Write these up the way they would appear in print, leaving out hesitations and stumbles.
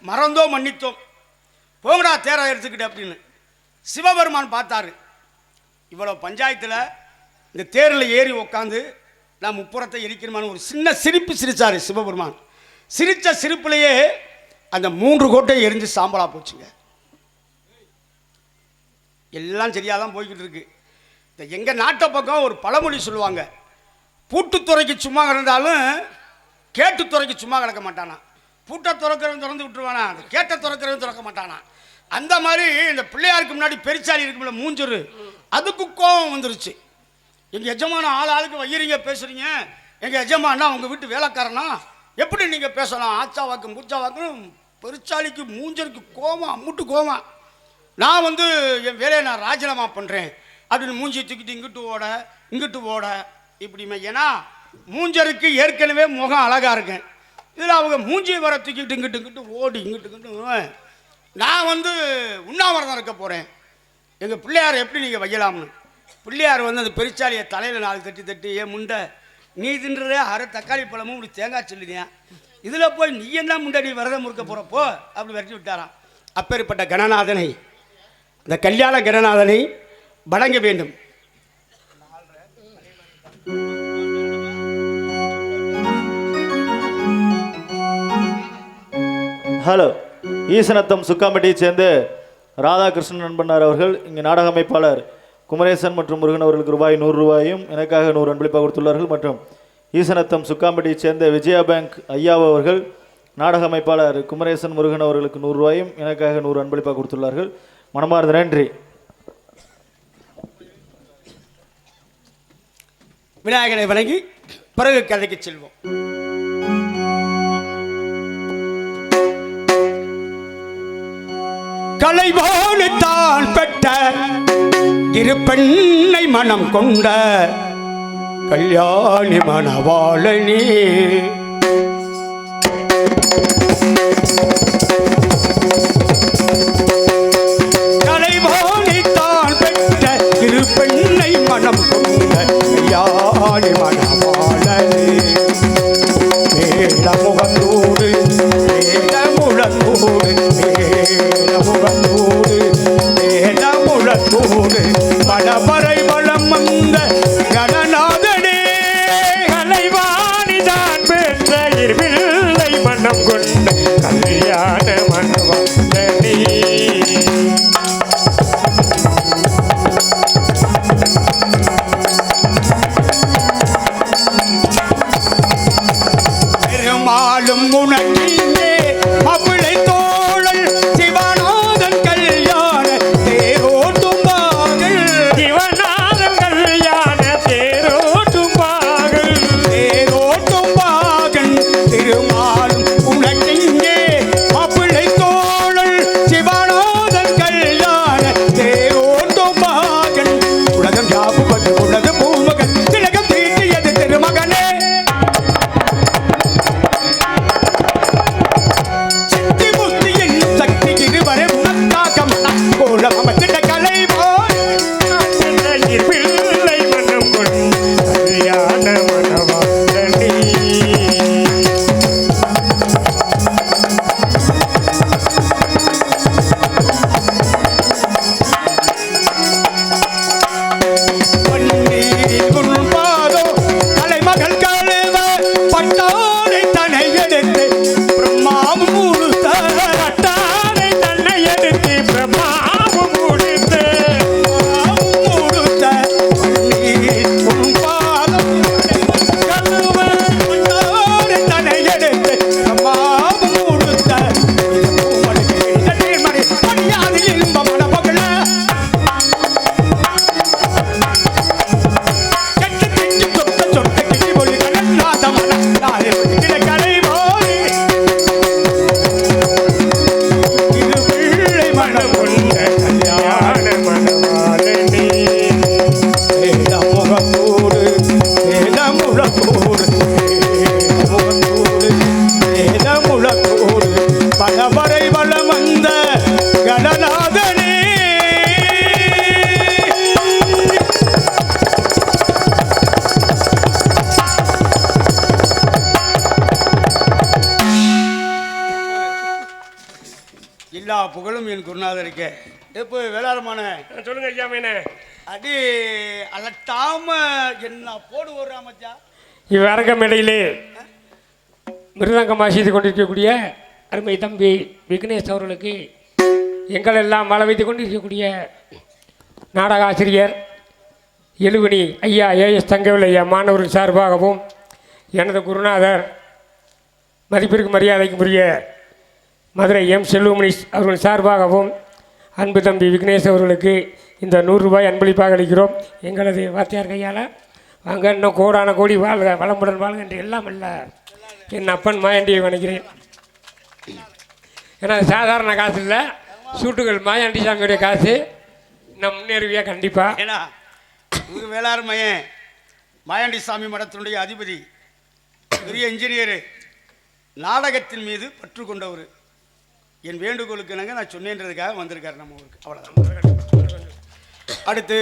மறந்தோ மன்னித்தோம் போங்கடா தேரா எடுத்துக்கிட்டு அப்படின்னு சிவபெருமான் பார்த்தாரு. இவ்வளோ பஞ்சாயத்தில் இந்த தேரில் ஏறி உட்காந்து நான் முப்புறத்தை எரிக்கணுமான்னு ஒரு சின்ன சிரிப்பு சிரித்தார் சிவபெருமான். சிரித்த சிரிப்புலேயே அந்த 3 கோட்டை எரிஞ்சு சாம்பலாக போச்சுங்க. எல்லாம் சரியாக தான் போய்கிட்டு இருக்கு. இந்த எங்கள் நாட்டை பக்கம் ஒரு பழமொழி சொல்லுவாங்க, பூட்டுத்துறைக்கு சும்மா கிடந்தாலும் கேட்டுத்துறைக்கு சும்மா கிடக்க மாட்டானா. பூட்டை திறக்கிறவன் திறந்து விட்டுருவானா, அந்த கேட்ட திறக்கிறவன் திறக்க மாட்டானா. அந்த மாதிரி இந்த பிள்ளையாருக்கு முன்னாடி பெருச்சாலி இருக்கும்ல மூஞ்சூர், அதுக்கு கோபம் வந்துருச்சு. எங்கள் எஜமான ஆளுக்கு வையறீங்க பேசுகிறீங்க, எங்கள் எஜமானா உங்கள் வீட்டு வேலைக்காரனா, எப்படி நீங்கள் பேசலாம்? ஆச்சா வாக்கும் பூச்சா வாக்கும். பெருச்சாலிக்கு மூஞ்சருக்கு கோபம், அம்முட்டு கோபம். நான் என் வேலையை நான் ராஜினாமா பண்ணுறேன் அப்படின்னு மூஞ்சி தூக்கிட்டு இங்கிட்டு ஓட இப்படிமே. ஏன்னா மூஞ்சருக்கு ஏற்கனவே முகம் அழகாக இருக்கேன், இதில் அவங்க மூஞ்சி வர தூக்கிட்டு இங்கிட்டு ஓடி இங்கிட்டு நான் உண்ணாவிரதம் இருக்க போகிறேன், எங்கள் பிள்ளையார் எப்படி நீங்கள் வையலாம்னு. பிள்ளையார் அந்த பெருச்சாலியை தலையில் 4 தட்டி ஏன் முண்டை நீ தின்றதே 1/2 தக்காளி பழமும் இப்படி தேங்காய் சொல்லுதியா, இதில் போய் நீ என்ன முண்டை நீ விரதம் முறுக்க போகிறப்போ அப்படி விரட்டி விட்டாராம். அப்பேற்பட்ட கணநாதனை, இந்த கல்யாண கணநாதனை வணங்க வேண்டும். ஹலோ, ஈசனத்தம் சுக்காம்பட்டியை சேர்ந்த ராதாகிருஷ்ணன் நண்பனார் அவர்கள் இங்கே நாடக அமைப்பாளர் குமரேசன் மற்றும் முருகன் அவர்களுக்கு ரூபாய் 100 ரூபாயும் எனக்காக 100 அன்பளிப்பாக கொடுத்துள்ளார்கள். மற்றும் ஈசனத்தம் சுக்காம்பட்டியை சேர்ந்த விஜயா பேங்க் ஐயா அவர்கள் நாடக அமைப்பாளர் குமரேசன் முருகன் அவர்களுக்கு 100 ரூபாயும் எனக்காக 100 அன்பளிப்பாக கொடுத்துள்ளார்கள். மனமார்ந்த நன்றி. விநாயகனை வணங்கி பிறகு கதைக்கு செல்வோம். கலைவாணி தான் பெற்ற இருப்பெண்ணை மனம் கொண்ட கல்யாணி மணவாளனே, கலைவாணி தான் பெற்ற இருப்பெண்ணை மனம் கொண்ட கல்யாணி மணவாளனே, மேலமுகத்தோடு மேலமுழத்தோடு மேலமுகத்தோடு மேலமுழத்தோடு வடவரை வளம் வந்த கணநாதனே, கலைவாணிதான் பெற்ற இருவில்லை மனம் கொண்ட கல்யாண மணவாளனே, பெருமாளும் உனக்கிங்கே மாப்பிள்ளை தோழல் சிவநாதன் கல்யாண தேரோட்டும் பாகல், சிவநாதன் கல்யாண தேரோட்டும் பாகல், தேரோட்டும் பாகன். திருமாலும் உனக்கிங்கே மாப்பிள்ளை தோழல் சிவநாதன் கல்யாண தேரோட்டும் பாகன். உலகம் யாவுபட்டு உலக பூமகன் திலகம் தீட்டியது திருமகனே, இருவில்லை மனம் கொண்ட கல்யாண மணவாளனே. தலைமகள் கழுவ பட்டாரை தனை எடுத்து பிரம்மாவும் முழுத்த பட்டாரை தன்னை எடுத்து பிரம்மாவும் முடித்து முழுத்த உன் பாதம் கழுவ பட்டாரை தனை எடுத்து பிரம்மாவும் முழுத்த மணி மணியாதில் இன்ப மணமகள சொட்ட கிட்டி மொழி கணநாதமன கலை போய் இருவில்லை மனம் கொண்ட கல்யாண மணவாளனே. முகத்தோடு முழத்தோடு முழத்தோடு பலவரை வளம் வந்த கணநாதனே, எல்லா புகழும் என் குருநாதருக்கே. இப்போ வேளாண்மான சொல்லுங்க ஐயா மீனே. அடி அலட்டாம என்ன போடு வர்றாமச்சா. இவ்வரங்க மேடையிலே மிருதங்கம் வாசித்து கொண்டிருக்கக்கூடிய அருமை தம்பி விக்னேஷ் அவர்களுக்கு எங்கள் எல்லாம் வள வைத்து கொண்டிருக்கக்கூடிய நாடக ஆசிரியர் எழுவணி ஐயா ஏஎஸ் தங்கவேல் ஐயா மாணவர்கள் சார்பாகவும் எனது குருநாதர் மதிப்பிற்கு மரியாதைக்கு உரிய மதுரை எம் செல்வமணி அவர்கள் சார்பாகவும் அன்பு தம்பி விக்னேஷ் அவர்களுக்கு இந்த 100 ரூபாய் அன்பளிப்பாக அளிக்கிறோம். எங்களது வாத்தியார் கையால் வாங்க இன்னும் கோடான கோடி வாழ்க வளமுடன் வாழ்க என்று எல்லாம் அல்ல என் அப்பன் மாயாண்டியை வணங்குகிறேன். ஏன்னா சாதாரண காசு இல்லை, சூட்டுகள் மாயாண்டி சாமியுடைய காசு. நான் முன்னேறுவியா கண்டிப்பாக. ஏன்னா இவர் வேளாறு மையன் மாயாண்டி சாமி மடத்தினுடைய அதிபதி, பெரிய இன்ஜினியரு, நாடகத்தின் மீது பற்று கொண்டவர். என் வேண்டுகோளுக்கு நாங்கள் நான் சொன்னேன்றதுக்காக வந்திருக்காரு நம்ம ஊருக்கு. அவ்வளோதான். அடுத்து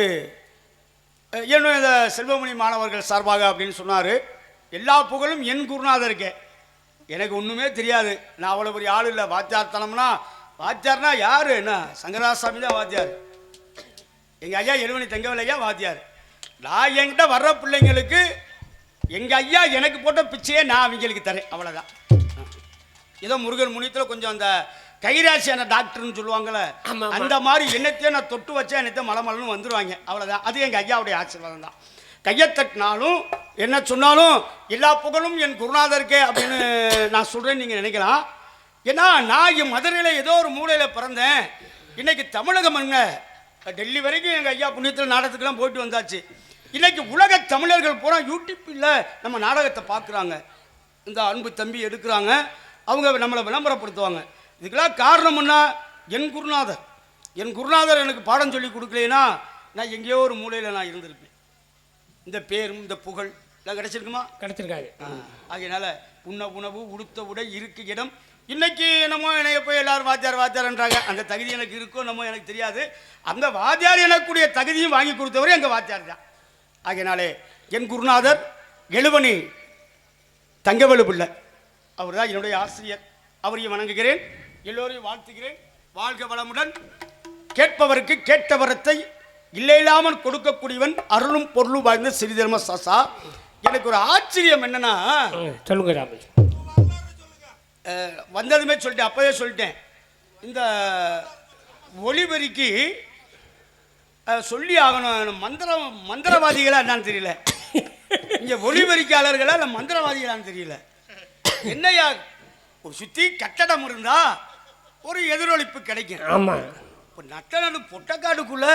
இன்னும் இந்த செல்வமணி மாணவர்கள் சார்பாக அப்படின்னு சொன்னார். எல்லா புகழும் என் குருநாதருக்கே. எனக்கு ஒன்றுமே தெரியாது, நான் அவ்வளோ பெரிய ஆள் இல்லை. வாத்தியார்த்தனம்னா வாத்தியார்னா யார்? என்ன சங்கராசாமி தான் வாத்தியார். எங்கள் ஐயா எழுவணி தங்கவேல் ஐயா வாத்தியார். நான் என்கிட்ட வர்ற பிள்ளைங்களுக்கு எங்கள் ஐயா எனக்கு போட்ட பிச்சையே நான் அவங்களுக்கு தரேன். அவ்வளோதான். ஏதோ முருகன் முனியத்தில் கொஞ்சம் அந்த கைராசியான டாக்டர்னு சொல்லுவாங்கள்ல, அந்த மாதிரி என்னத்தையும் நான் தொட்டு வச்சா என்னத்தையும் மலமலன்னு வந்துடுவாங்க. அவ்வளோதான். அது எங்கள் ஐயாவுடைய ஆசீர்வாதம் தான். கையை தட்டினாலும் என்ன சொன்னாலும் எல்லா புகழும் என் குருநாதருக்கே அப்படின்னு நான் சொல்கிறேன்னு நீங்கள் நினைக்கலாம். ஏன்னா நான் என் மதுரையில் ஏதோ ஒரு மூலையில் பிறந்தேன். இன்றைக்கி தமிழகம் என்ன, டெல்லி வரைக்கும் எங்கள் ஐயா புண்ணியத்தில் நாடகத்துக்கெல்லாம் போயிட்டு வந்தாச்சு. இன்றைக்கி உலக தமிழர்கள் பூரா யூடியூப்பில் நம்ம நாடகத்தை பார்க்குறாங்க. இந்த அன்பு தம்பி எடுக்கிறாங்க, அவங்க நம்மளை விளம்பரப்படுத்துவாங்க. இதுக்கெல்லாம் காரணம்னா என் குருநாதர். என் குருநாதர் எனக்கு பாடம் சொல்லி கொடுக்கலைன்னா நான் எங்கேயோ ஒரு மூலையில் நான் இருந்திருப்பேன். இந்த பேரும் இந்த புகழ் எல்லாம் கிடைச்சிருக்குமா? கிடைச்சிருக்காது. ஆகையினால உண்ண உணவு, உடுத்த உடை, இருக்கு இடம். இன்னைக்கு என்னமோ என்னைய போய் எல்லாரும் வாத்தியார் வாத்தியார்ன்றாங்க. அந்த தகுதி எனக்கு இருக்கோ என்னமோ எனக்கு தெரியாது. அந்த வாத்தியார் எனக்குரிய தகுதியும் வாங்கி கொடுத்தவரை எங்கள் வாத்தியார் தான். ஆகையினாலே என் குருநாதர் எழுவணி தங்கவேலு பிள்ளை அவர் தான் என்னுடைய ஆசிரியர். அவரையும் வணங்குகிறேன், எல்லோரையும் வாழ்த்துகிறேன். வாழ்க வளமுடன். கேட்பவருக்கு கேட்ட வரத்தை இல்லையில்லாமல் கொடுக்கக்கூடியவன் அருளும் பொருளும் வாழ்ந்த ஸ்ரீதர்ம சாசா. எனக்கு ஒரு ஆச்சரியம் என்னன்னா, சொல்லுங்க ராமி. வந்ததுமே சொல்லிட்டேன், அப்பவே சொல்லிட்டேன். இந்த ஒளிபெருக்கி சொல்லி ஆகணும். மந்திரவாதிகளா என்னன்னு தெரியல. இங்கே ஒளிபெருக்காளர்களா இல்லை மந்திரவாதிகளான்னு தெரியல. என்னையா, ஒரு சுற்றி கட்டடம் இருந்தா ஒரு எதிரொலிப்பு கிடைக்கும். ஆமா, இப்போ நட்டநாடு பொட்டக்காடுக்குள்ள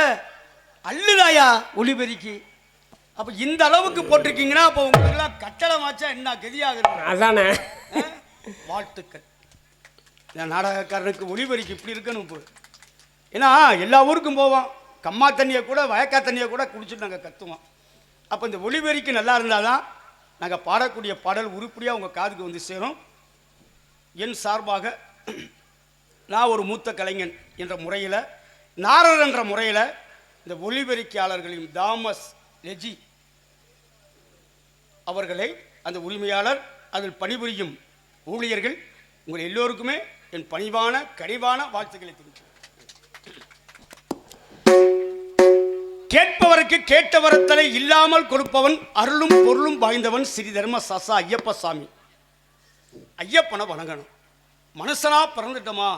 அல்லுதாயா ஒளிபெருக்கி. அப்போ இந்த அளவுக்கு போட்டிருக்கீங்கன்னா அப்போ உங்களுக்குலாம் கட்டடமாச்சா என்ன கதியாகுது? அதானே. வாழ்த்துக்கள். என் நாடகக்காரனுக்கு ஒளிபெருக்கி இப்படி இருக்கணும். இப்போ ஏன்னா எல்லா ஊருக்கும் போவோம், கம்மா தண்ணியை கூட வயக்கா தண்ணியை கூட குடிச்சிட்டு நாங்கள் கற்றுவோம். அப்போ இந்த ஒளிபெருக்கி நல்லா இருந்தால் தான் நாங்கள் பாடக்கூடிய பாடல் உருப்படியாக உங்கள் காதுக்கு வந்து சேரும். என் சார்பாக நான் ஒரு மூத்த கலைஞன் என்ற முறையில், நாரர் என்ற முறையில் இந்த ஒளிபெருக்கியாளர்களின் தாமஸ் லெஜி அவர்களை, அந்த உரிமையாளர், அதில் பணிபுரியும் ஊழியர்கள், உங்கள் எல்லோருக்குமே என் பணிவான கனிவான வாழ்த்துக்களை தெரிவிக்கிறேன். கேட்பவருக்கு கேட்ட வரத்தலை இல்லாமல் கொடுப்பவன் அருளும் பொருளும் வாய்ந்தவன் ஸ்ரீ தர்ம சாசா ஐயப்ப சாமி. ஐயப்பனை வணங்கணும். மனுஷனா பிறந்துட்டோமா,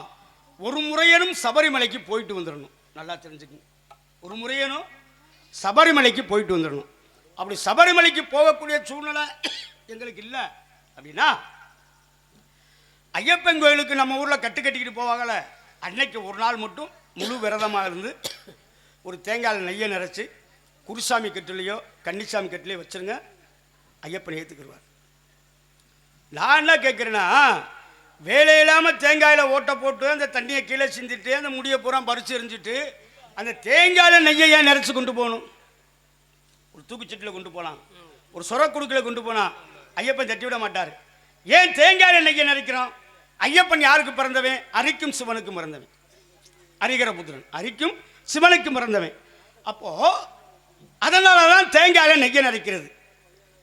ஒரு முறையனும் சபரிமலைக்கு போயிட்டு வந்துடணும். நல்லா தெரிஞ்சுக்கணும், ஒரு முறையனும் சபரிமலைக்கு போயிட்டு வந்துடணும். அப்படி சபரிமலைக்கு போகக்கூடிய சூழ்நிலை எங்களுக்கு இல்லை அப்படின்னா, ஐயப்பன் கோயிலுக்கு நம்ம ஊரில் கட்டிக்கிட்டு போவாங்கள்ல, அன்னைக்கு ஒரு நாள் மட்டும் முழு விரதமாக இருந்து ஒரு தேங்காயில் நெய்யை நிறச்சி குருசாமி கட்டிலையோ கன்னிசாமி கட்டிலையோ வச்சுருங்க, ஐயப்பனை ஏற்றுக்கிடுவார். நான் என்ன கேட்குறேன்னா, வேலையில்லாமல் தேங்காயில் ஓட்டை போட்டு அந்த தண்ணியை கீழே சிந்திட்டு அந்த முடியை பூரா பறித்து எரிஞ்சிட்டு அந்த தேங்காயில் நெய்யை ஏன் நிறச்சி கொண்டு போகணும்? ஒரு தூக்குச்சட்டில் கொண்டு போகலாம், ஒரு சொரக்குடுக்கில் கொண்டு போனால் ஐயப்பன் தட்டி விட மாட்டார். ஏன் தேங்காயில் நெய்யை நினைக்கிறோம்? ஐயப்பன் யாருக்கு பிறந்தவன்? அரிக்கும் சிவனுக்கும் பிறந்தவன். அரிகர புத்திரன், அரிக்கும் சிவனுக்கும் பிறந்தவன். அப்போது அதனால தான் தேங்காயில் நெய்யை நினைக்கிறது.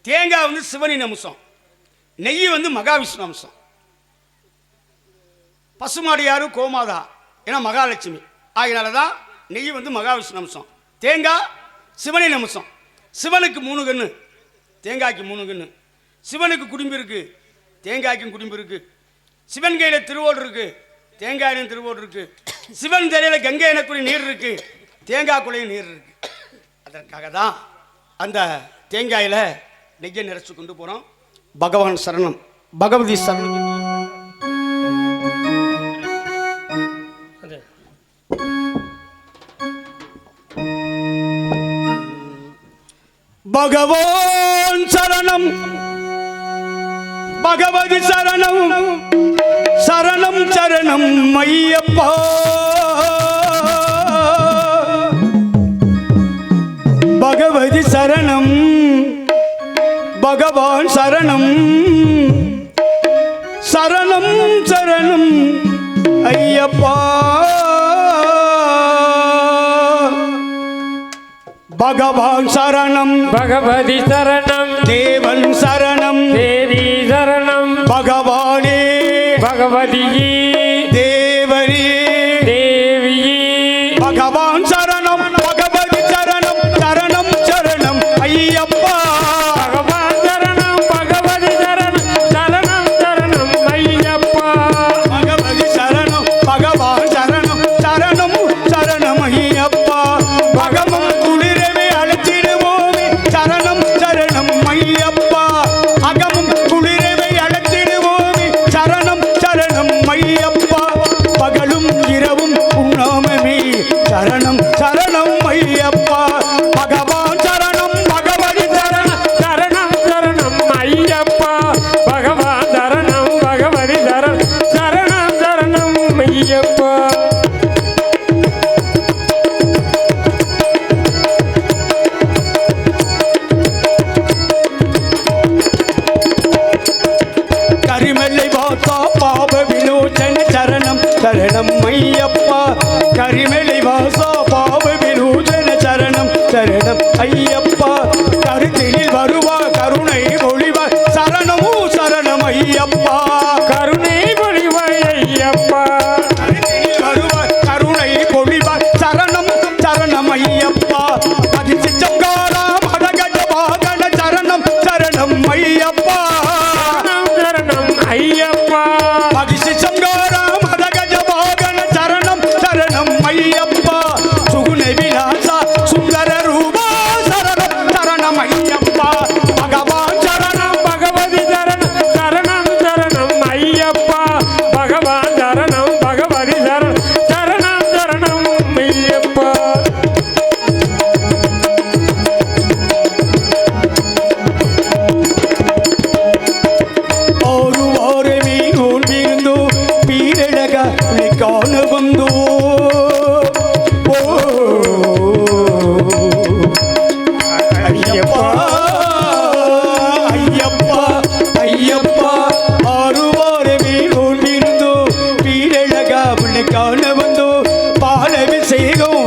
தேங்காய் வந்து சிவனின் அம்சம், நெய் வந்து மகாவிஷ்ணு அம்சம். பசுமாடு யாரு? கோமாதா. ஏன்னா மகாலட்சுமி ஆகினால தான் நெய் வந்து மகாவிஷ்ணு அம்சம், தேங்காய் சிவனின் அம்சம். சிவனுக்கு 3 கண்ணு, தேங்காய்க்கு 3 கண்ணு. சிவனுக்கு குடும்பம் இருக்கு, தேங்காய்க்கும் குடும்பம் இருக்கு. சிவன் கையில் திருவோடு இருக்கு, தேங்காயிலும் திருவோடு இருக்கு. சிவன் தலையில கங்கை எனக்குரிய நீர் இருக்கு, தேங்காய் குழையும் நீர் இருக்கு. அதற்காக தான் அந்த தேங்காயில் நெய்யை நிறைச்சு கொண்டு போகிறோம். பகவான் சரணம், பகவதி சரணம். பகவான் சரணம், பகவதி சரணம், சரணம் சரணம் ஐயப்பா. பகவதி சரணம், பகவான் சரணம், சரணம் சரணம் ஐயப்பா. பகவான் சரணம், பகவதி சரணம், தேவன் சரணம், தேவி சரணம், பகவானே பகவதியே தேவரே தேவியே. பகவான் சரணம், பகவதி சரணம், சரணம் சரணம் ஐயப்பா. பகவான் சரணம், பகவதி சரணம், சரணம் சரணம் ஐயப்பா. பகவதி சரணம், பகவான் சரணம், சரணம் சரணம் ஐயப்பா. பகவம் குளிரவே அழைச்சிடுவோமே, சரணம் சரணம் ஐயப்பா. அகமும் குளிரவே அழைச்சிடுவோமே, சரணம் சரணம் ஐயப்பா. பகலும் இரவும் உண்ணாமமே, சரணம் சரணம் ஐயப்பா. பகவான் சரணம், பகவதி சரணம், சரணம் சரணம் ஐயப்பா. பகவான் சரணம், பகவதி சரணம், சரணம் சரணம் ஐயப்பா. கரிமலை வாசா பாப விலோச்சன சரணம் சரணம் ஐயப்பா. கரிமலை வாசா பாப விலோச்சன சரணம் சரணம் ஐயப்பா. கருத்தினில் வருவா கருணை ஒளிவா, சரணமோ சரணம் ஐயப்பா. கருணை பொழிவாய் ஐயப்பா. கருத்தினில் வருவா கருணை ஒளிவா, சரணம் சரணம் ஐயப்பா. அதிசிச்சங்காரா மடகட வாகன சரணம் சரணம் ஐயப்பா. சரணம் ஐயப்பா. மகிஷி சங்காரா மதகஜ வாகன சரணம் சரணம் ஐயப்பா. சுகுண விலாசா சுந்தர ரூபா, சரணம் சரணம் ஐயப்பா. பகவான் சரணம், பகவதி சரணம், சரணம் சரணம் ஐயப்பா. பகவான் சரணம், பகவதி சரணம், சரணம் சரணம் ஐயப்பா. ஒரு வாரமே நூல் விருந்தோ பீரழக காண வந்தோ. ஐயப்பா ஐயப்பா ஐயப்பா. ஆறு வாரமே நூல் விருந்தோ பீரழக காண வந்தோ. பாலபிஷேகம்